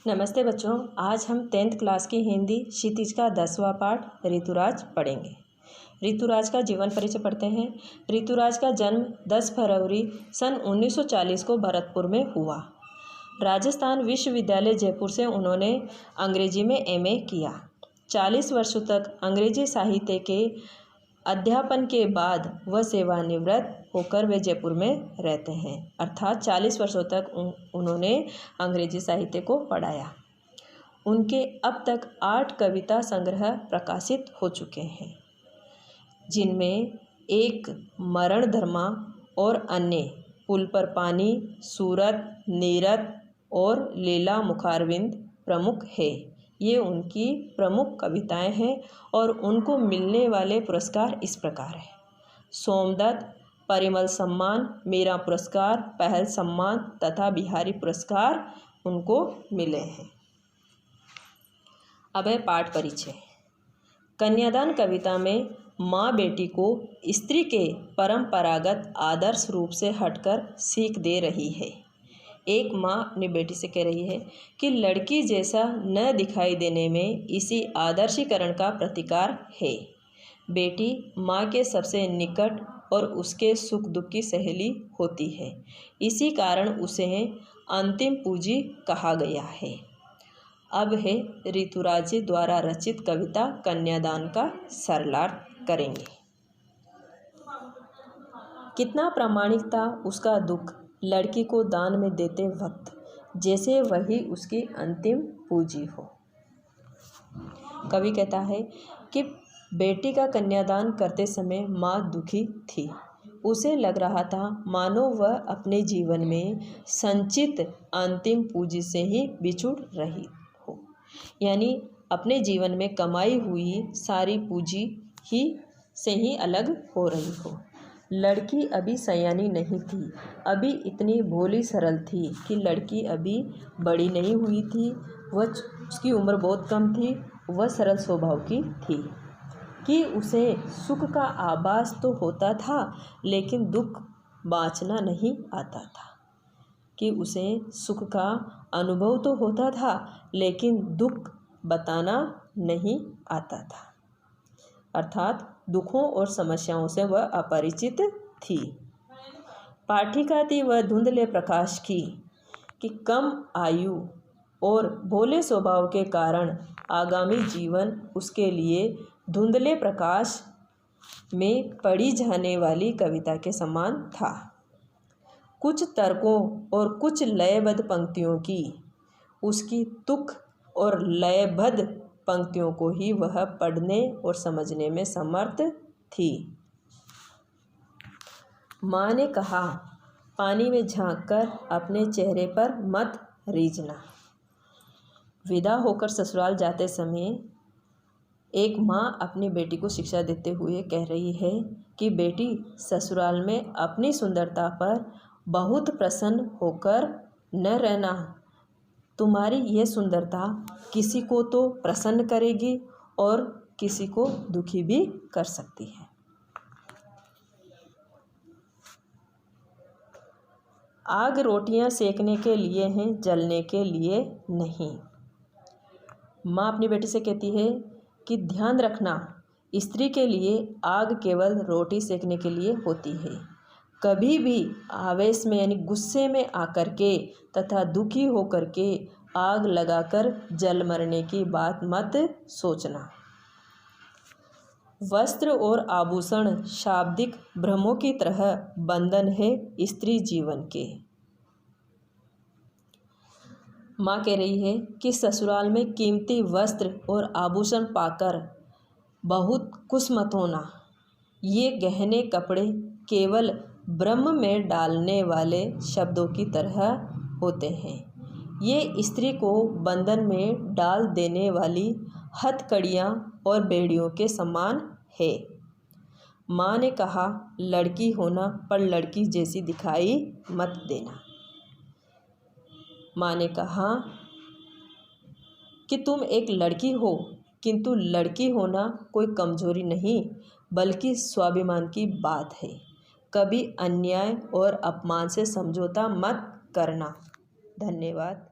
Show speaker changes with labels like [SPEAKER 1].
[SPEAKER 1] नमस्ते बच्चों, आज हम 10th क्लास की हिंदी क्षितिज का 10वां पाठ ऋतुराज पढ़ेंगे। ऋतुराज का जीवन परिचय पढ़ते हैं। ऋतुराज का जन्म 10 फरवरी सन 1940 को भरतपुर में हुआ। राजस्थान विश्वविद्यालय जयपुर से उन्होंने अंग्रेजी में MA किया। 40 वर्षों तक अंग्रेजी साहित्य के अध्यापन के बाद वह सेवानिवृत्त होकर वे जयपुर में रहते हैं, अर्थात 40 वर्षों तक उन्होंने अंग्रेजी साहित्य को पढ़ाया। उनके अब तक 8 कविता संग्रह प्रकाशित हो चुके हैं, जिनमें एक मरण धर्मा और अन्य पुल पर पानी, सूरत, नीरत और लीला मुखारविंद प्रमुख है। ये उनकी प्रमुख कविताएं हैं और उनको मिलने वाले पुरस्कार इस प्रकार हैं: सोमदत्त, परिमल सम्मान, मीरा पुरस्कार, पहल सम्मान तथा बिहारी पुरस्कार उनको मिले हैं। अब है पाठ परिचय। कन्यादान कविता में माँ बेटी को स्त्री के परंपरागत आदर्श रूप से हटकर सीख दे रही है। एक माँ अपनी बेटी से कह रही है कि लड़की जैसा न दिखाई देने में इसी आदर्शीकरण का प्रतिकार है। बेटी माँ के सबसे निकट और उसके सुख दुख की सहेली होती है, इसी कारण उसे अंतिम पूंजी कहा गया है। अब है ऋतुराज जी द्वारा रचित कविता कन्यादान का सरलार्थ करेंगे। कितना प्रामाणिक था उसका दुख लड़की को दान में देते वक्त, जैसे वही उसकी अंतिम पूंजी हो। कवि कहता है कि बेटी का कन्यादान करते समय माँ दुखी थी। उसे लग रहा था मानो वह अपने जीवन में संचित अंतिम पूंजी से ही बिछुड़ रही हो, यानी अपने जीवन में कमाई हुई सारी पूंजी से ही अलग हो रही हो। लड़की अभी सयानी नहीं थी, अभी इतनी भोली सरल थी कि लड़की अभी बड़ी नहीं हुई थी। उसकी उम्र बहुत कम थी। वह सरल स्वभाव की थी कि उसे सुख का आभास तो होता था, लेकिन दुख बाँचना नहीं आता था। कि उसे सुख का अनुभव तो होता था, लेकिन दुख बताना नहीं आता था, अर्थात दुखों और समस्याओं से वह अपरिचित थी। पाठिका थी वह धुंधले प्रकाश की कि कम आयु और भोले स्वभाव के कारण आगामी जीवन उसके लिए धुंधले प्रकाश में पढ़ी जाने वाली कविता के समान था। कुछ तर्कों और कुछ लयबद्ध पंक्तियों की उसकी तुक और लयबद्ध पंक्तियों को ही वह पढ़ने और समझने में समर्थ थी। माँ ने कहा, पानी में झांककर अपने चेहरे पर मत रीझना। विदा होकर ससुराल जाते समय एक माँ अपनी बेटी को शिक्षा देते हुए कह रही है कि बेटी, ससुराल में अपनी सुंदरता पर बहुत प्रसन्न होकर न रहना। तुम्हारी यह सुंदरता किसी को तो प्रसन्न करेगी और किसी को दुखी भी कर सकती है। आग रोटियां सेकने के लिए हैं, जलने के लिए नहीं। माँ अपनी बेटी से कहती है कि ध्यान रखना, स्त्री के लिए आग केवल रोटी सेकने के लिए होती है। कभी भी आवेश में यानी गुस्से में आकर के तथा दुखी होकर के आग लगाकर जल मरने की बात मत सोचना। वस्त्र और आभूषण शाब्दिक भ्रमों की तरह बंधन है स्त्री जीवन के। माँ कह रही है कि ससुराल में कीमती वस्त्र और आभूषण पाकर बहुत खुश मत होना। ये गहने कपड़े केवल ब्रह्म में डालने वाले शब्दों की तरह होते हैं। ये स्त्री को बंधन में डाल देने वाली हथकड़ियाँ और बेड़ियों के समान है। माँ ने कहा, लड़की होना पर लड़की जैसी दिखाई मत देना। माँ ने कहा कि तुम एक लड़की हो, किंतु लड़की होना कोई कमजोरी नहीं, बल्कि स्वाभिमान की बात है। कभी अन्याय और अपमान से समझौता मत करना। धन्यवाद।